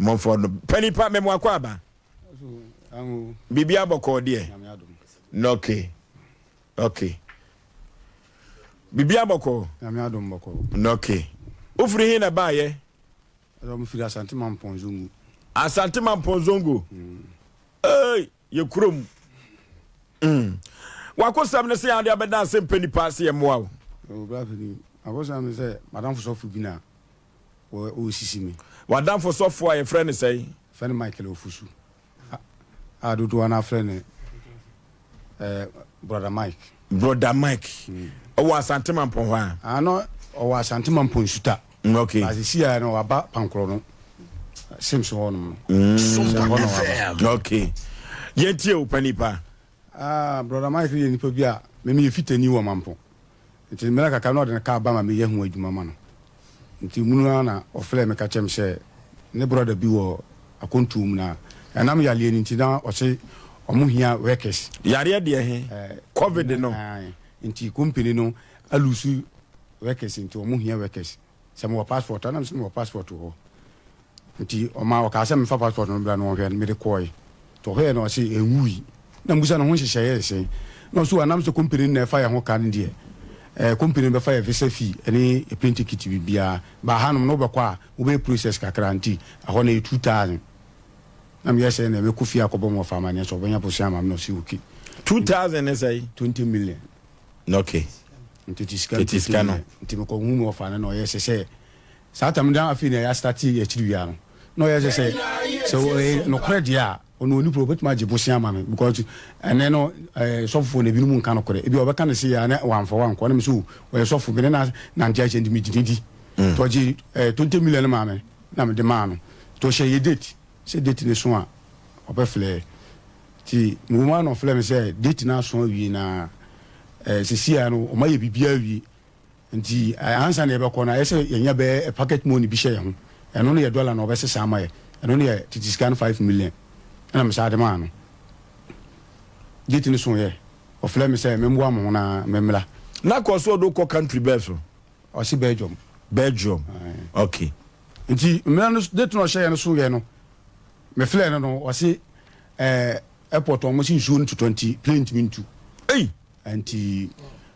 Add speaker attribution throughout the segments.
Speaker 1: Monfort no penny pa me mo akwaba. Bibia boko de. No okay. Okay. Bibia boko.
Speaker 2: Nyamiadom boko.
Speaker 1: No okay. Ufri hin na ba ye?
Speaker 2: Mo firi Asante Mamponzongo.
Speaker 1: Asante Mamponzongo. Hey, ye krom. Wakosam ne se ade abeda se penny pass ye mo awo.
Speaker 2: O bra fini. Akosam se madam Fosofu bina. O sisi mi.
Speaker 1: Wadam Fosofu a ye friend say.
Speaker 2: Friend Michael Ofusu. A do wana friend brother Mike.
Speaker 1: Brother Mike. O Asante Mampon wa.
Speaker 2: Ano o Asante Mampon suta.
Speaker 1: Okay.
Speaker 2: As see ya no aba pankro no. Simpson wono.
Speaker 1: Okay. Yentie o panipa.
Speaker 2: Brother Mike ye nipa bia me me fitani wo Mampon. Nti me la ka no de ka ba ma me ye hu adwuma ma no. Nti munu na ofle me ka chem se ne brother bi wo akontum na anam yale ni nti na o se omo hia workers
Speaker 1: yare de he covid no
Speaker 2: nti company no alusu workers nti omo hia workers se mo passport anam se mo passport ho nti o ma o ka se me fa passport no bla no hwe me de koi to he no se enwui na mbusa no ho hyehyeye se no so anam se company na fa ya ho kan de company be fa ya visa fee any a plane ticket bibia ba hanom no be kwa wo be process kakra nti aho na 2000 na me say na me kufi akobo mo fa mania so benya posia mam no si wuki
Speaker 1: 2000 say
Speaker 2: 20 million
Speaker 1: okay
Speaker 2: nti tiska no nti me ko hu mo fa na no yes say satam dan afi na ya start ya chiri wi ano no yes say so no credit ya ono ni pro betima je posia mam because ene no sofo na binu mu nka no kore ebi obeka na say ya na wanfo wanko na me so we sofo bi na ntia che ndi mi didi to ji 20 million mam na me de ma no to she ye date se date ne so a obefle ti mu ma no fle me se date na so wi na sisia no o ma ye bibia wi nti ansa na e be ko na ese yenya be packet money bi she ho eno no ye dollar na obese sa ma ye eno no ye titiscan 5 million na me sa de ma no date ne so ye o fle me se me mbo am ho na memla
Speaker 1: na ko so do ko country be so
Speaker 2: o si Belgium
Speaker 1: okay
Speaker 2: nti me no date no she ye no so ye no me fle no o si airport almost in zone to 20 plane mintu
Speaker 1: eh
Speaker 2: anti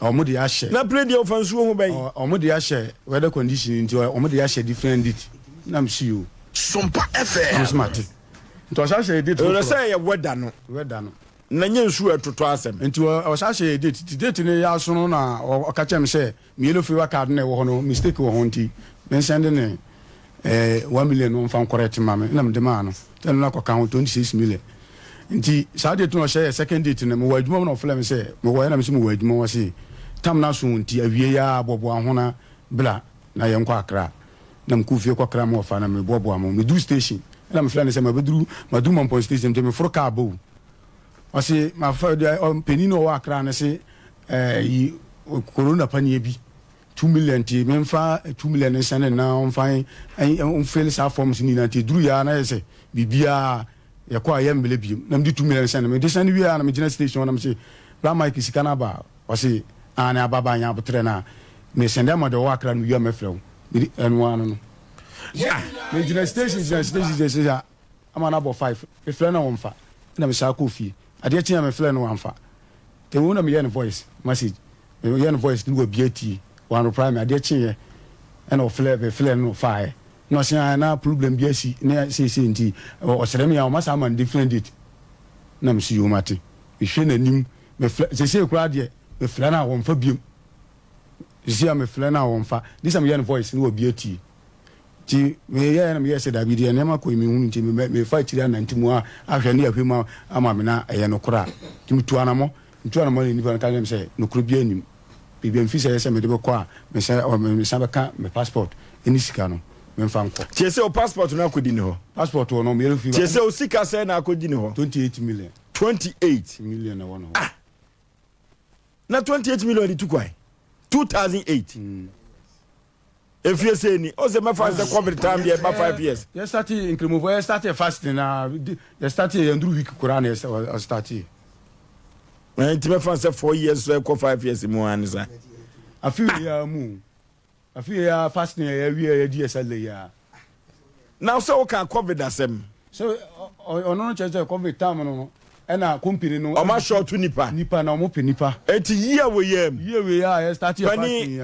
Speaker 2: omo de ahye
Speaker 1: na plane de ofansu ho ben
Speaker 2: omo de ahye weather condition nti omo de ahye different date na me see you
Speaker 3: Sompa FM
Speaker 2: smart nti o sha share date
Speaker 1: o say weather no na nye nsu atoto asem
Speaker 2: nti o sha share date ne ya so no na o ka chem say me yellow fever card na wo ho no mistake wo ho nti men send ne 1 million no fan correct mama na me de ma no tell na ko kan 26 million nti sa date no share second date na me wa adwuma no fle me say me wa na me mo wa adwuma wa say tam na so nti awie ya bobo ahona bla na ye nkwa akra na mkufie kwa kra mo fa na me bobo amo me do station na me fle na say ma beduru ma do mon station te me for ka bo o say ma fa penino wa akra na say yi corona panie bi 2 million ti me fa 2 million nsan na on fine on fail sa forms ni na ti duru ya na yese bibia ya kwa ya mbele bi na mdi 2 million nsan me de san wi ya na me gina station na me say bra mike sikana ba o say ana ababa nya botre na me sende ma de wa akra no wi ma frew mi enu anu no
Speaker 1: yeah
Speaker 2: me gina station ya ama na bo 5 me fle na won fa na me sa ko fi ade tia me fle no wan fa te wona me yen voice message me yen voice ni wo biati one prime ade chinye and of flavor no fire no say na problem bi asi na say nti o serem ya o masa man different it na me see you mate me hwe nanim me say kura de me fla na won fa biem isi am fla na won fa this am yen voice no bi ati ti me ya na me say da bi de na ma ko mi hu nti me fa chiri na ntimu a ahwe na ahwema ama me na eye no kura ti mtu anamo ni fa ka me say no kuro bi anim bibi mfisa yese me de beko a me say o me sa beka me passport eni sika no me mfa nko
Speaker 1: tie se o passport na akodi ni ho
Speaker 2: passport no me refi
Speaker 1: tie se o sika se na akodi ni ho
Speaker 2: 28 million
Speaker 1: 28
Speaker 2: million na wono
Speaker 1: na 28 million di tukwai 2008 if you say ni o se me fa se covid time dey ba 5 years
Speaker 2: you start increment you start fasting na you start andru week Quran you start
Speaker 1: nti me fa se 4 years so ko 5 years mu anisa
Speaker 2: afi ya mu afi ya fasting ya wi ya di esale ya
Speaker 1: now so can COVID asem
Speaker 2: so ono chese COVID time no na company no
Speaker 1: o ma short nipa
Speaker 2: na omo pe nipa
Speaker 1: eti year we
Speaker 2: ya start your
Speaker 1: pani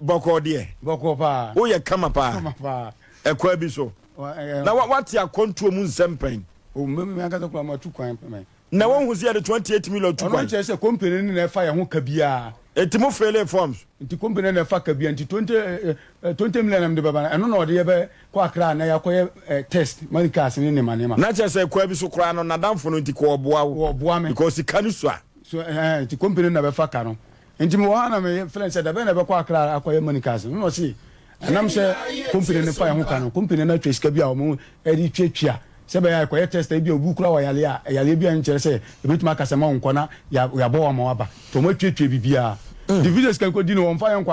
Speaker 1: boko de
Speaker 2: boko pa
Speaker 1: wo ye kama pa ekwa bi so na what ya control mu nsempɛn
Speaker 2: o me aka to kula ma 2 kwan pe
Speaker 1: na won hu se de 28 million 2 kwan
Speaker 2: ono chese company ni na fa ya ho ka bia
Speaker 1: eti mo fail forms
Speaker 2: nti company na fa ka bia nti 20 million am de baba eno na ode ye be kwa kra na ya koye test manicas ni ne manema
Speaker 1: na chese kwa bi so kra no na damfo no nti ko oboa me because kanu so
Speaker 2: nti company na be fa ka no nti mo wa na me friend said da be na be kwa kra akoye manicas no see anam se company ne fa ya ho ka no company na twes ka bia o mo edi twetwa se be ya koye test bia obu kra wa yale bia nkere se ebetuma kasema nkona ya bo wa ma waba to mo twetwa bibia the videos can go dino on fa me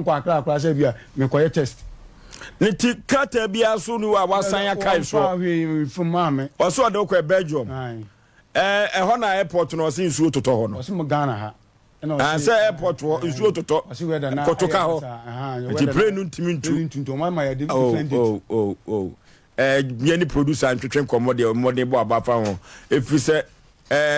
Speaker 2: kwa akra se bia me koye test
Speaker 1: ni ti kata bia so ni wa san akai so
Speaker 2: from mame
Speaker 1: o so de ko Belgium ho na airport no sin su toto ho no
Speaker 2: o sim Ghana ha
Speaker 1: say airport wo su toto kotoka ho ti plane nu ntimi
Speaker 2: ntu o ma ya de different
Speaker 1: any producer ntwetwe komode modern bo abafa ho efi se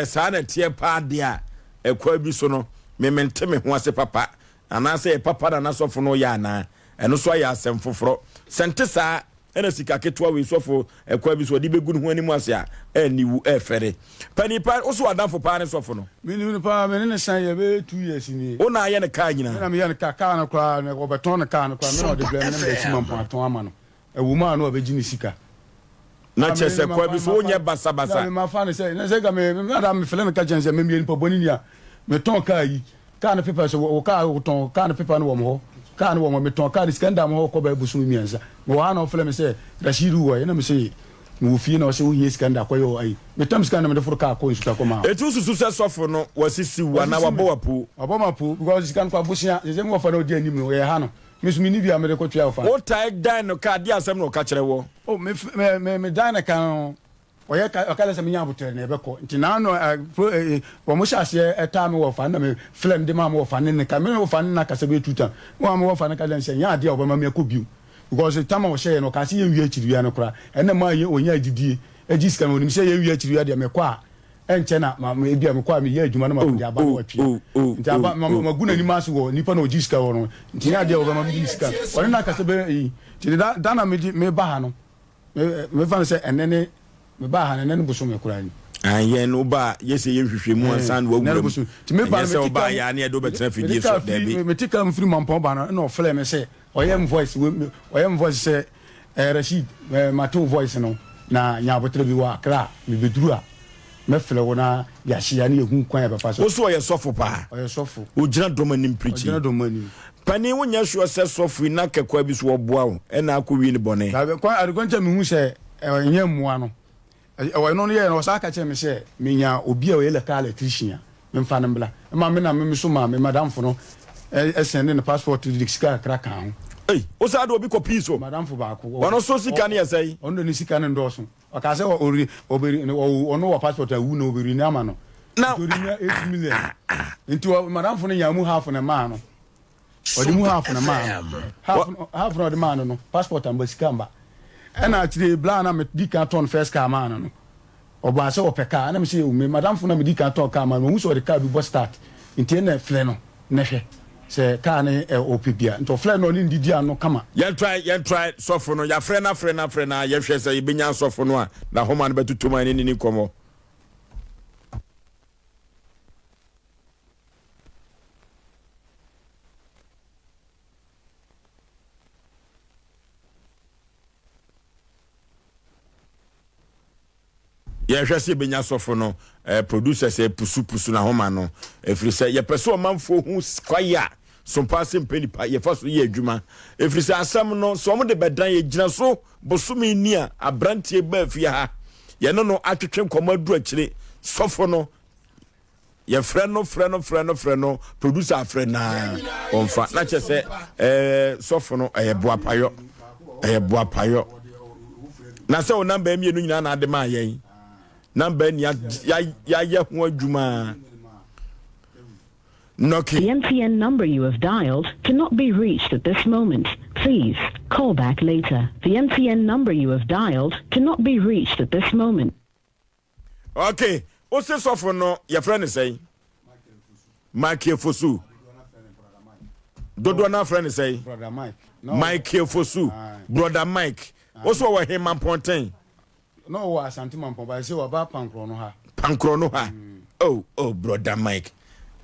Speaker 1: sa na tie pa de a ekwa bi so no me mente me ho ase papa ana se papa na nasofo no ya na eno so ya asem foforo sente sa ena sika ketwa we sofo ekwa bi so de begunu ho animu ase a eniwu efere panipa o so adamfo pa ne sofo no
Speaker 2: me pa me ne san ye be 2 years ni
Speaker 1: o na ye ne ka nyina
Speaker 2: na me ye ne ka na kwa ne obeton ne ka na kwa me no de blame ne be sima mpaton ama no ewuma no obegi ni sika
Speaker 1: na chese kwa bi so onye basa
Speaker 2: na me fa ne se ga me na me fele ne ka chense me mi ni pa boni ni a me ton ka yi ka na paper so o ka o ton ka na paper no wo mo ka na wo mo me ton ka ni skanda mo ko ba busu mi ansa mo wa na fele me se Rashidu wo na me se no fi na o se wo yi skanda ko yo ai me tam skanda me de furu ka ko nsuta ko ma
Speaker 1: etu susu se sofo no wasisi wa na wabo wapu
Speaker 2: because skan kwa busia je mo fa na odi anim no ye ha no me so mi ni bia me de ko tua fa
Speaker 1: o tai dan no ka dia asem no ka kire wo
Speaker 2: o me dan na kan oye ka se me nya butere na ebeko nti na no wo mo hyase eta me wo fa na me film de ma mo fa ne ka me wo fa ne na ka se be tuta wo ma wo fa ne ka den se nya ade obama me ko biu because time wo share no ka se ye wi akiri ya no kra ena ma ye onya adidie agi sika no ni se ye wi akiri ya de me kwa enche na ma e bia me kwa me ye adwuma na ma de aba wo atwe nti aba ma guna ni ma so wo nipa na ogi sika wo no nti nya ade obama me sika one na ka se be nti da na me ba ha no me fa se enene me ba ha ne buso me kura ni
Speaker 1: aye no ba yese ye hwehwe mu ansan wo wura
Speaker 2: ti me ba
Speaker 1: me ba ya ne do betra fidie so da bi
Speaker 2: me tika m free mampon ba no fle me se oyem voice se Rashid mato voice no na nya botre bi wa kra me beduru a me fle wona ya hia ne ehun kwan ya papa so
Speaker 1: wo so oye sofo pa
Speaker 2: oye sofo
Speaker 1: o gina do manim preaching
Speaker 2: gina do manim
Speaker 1: pani wonya sure se sofo na kekwa bi so oboa wo ena akọwi ni bone
Speaker 2: ka kwan adgoncha me hu se enya muwa no o no ye no sa ka che me se me nya obi a o yele ka electrician me mfa nembla ma me na me so ma me madam fo no send ne passport to dixka kra kan
Speaker 1: eh o sa do obi copy so
Speaker 2: madam fo ba ko
Speaker 1: wono so sika ne yesai
Speaker 2: ono ni sika ne ndoso o ka se oberi ono wa passport a wu no oberi ni ama no
Speaker 1: na
Speaker 2: tori nya 8 million nti madam fo ne nya mu half na ma no o di mu half na ma half no de ma no passport amba sika mba ena tire bla na me di kan ton first car man no oba se opeka na me se me madam fo na me di kan ton car man mo so de car bi bo start nti na fle no na hwe se car ne opibia nto fle no ni ndidi ano kama
Speaker 1: ye try sofo no ya fre na ye hwe se ibenya sofo no a na homa no betutu man ni komo ye hwe se ibenya sofo no producer se pusu na homa no efri se ye pese o manfo hu kwaya SOMPA simple nipa ye fa so ye adwuma efri se asam no so mo de bedan ye gina so bosumi ni a abrantie ba afia ha ye no atwetwe nkomadu akire sofo no ye frɛ no producer frɛ na onfa na che se sofo no boapayo na se o number mi enu nyina na ade ma yen number ni ya ho adwuma
Speaker 3: The MTN number you have dialed cannot be reached at this moment. Please call back later. The MTN number you have dialed cannot be reached at this moment.
Speaker 1: Okay. What's this offer no? Your friend is saying. Michael Fosu. Dodo na friend is saying.
Speaker 2: Brother Mike.
Speaker 1: No. Michael Fosu. Brother Mike. Also wa him man ponten.
Speaker 2: No wa asante man pon ba say wa ba pankro no ha.
Speaker 1: Pankro no ha. Oh brother Mike.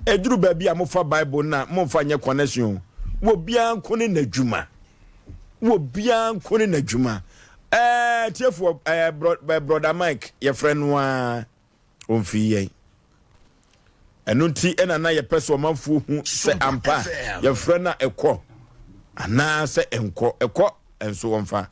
Speaker 1: Eduru baby amofa Bible na momfa nye connection. Wo bia nkone nadwuma. Wo bia nkone nadwuma. Tiefo brother Mike, your friend wa onfi yen. Enu nti ena na ye pese o manfo hu se ampa. Your friend na ekọ. Ana se enko enso wonfa.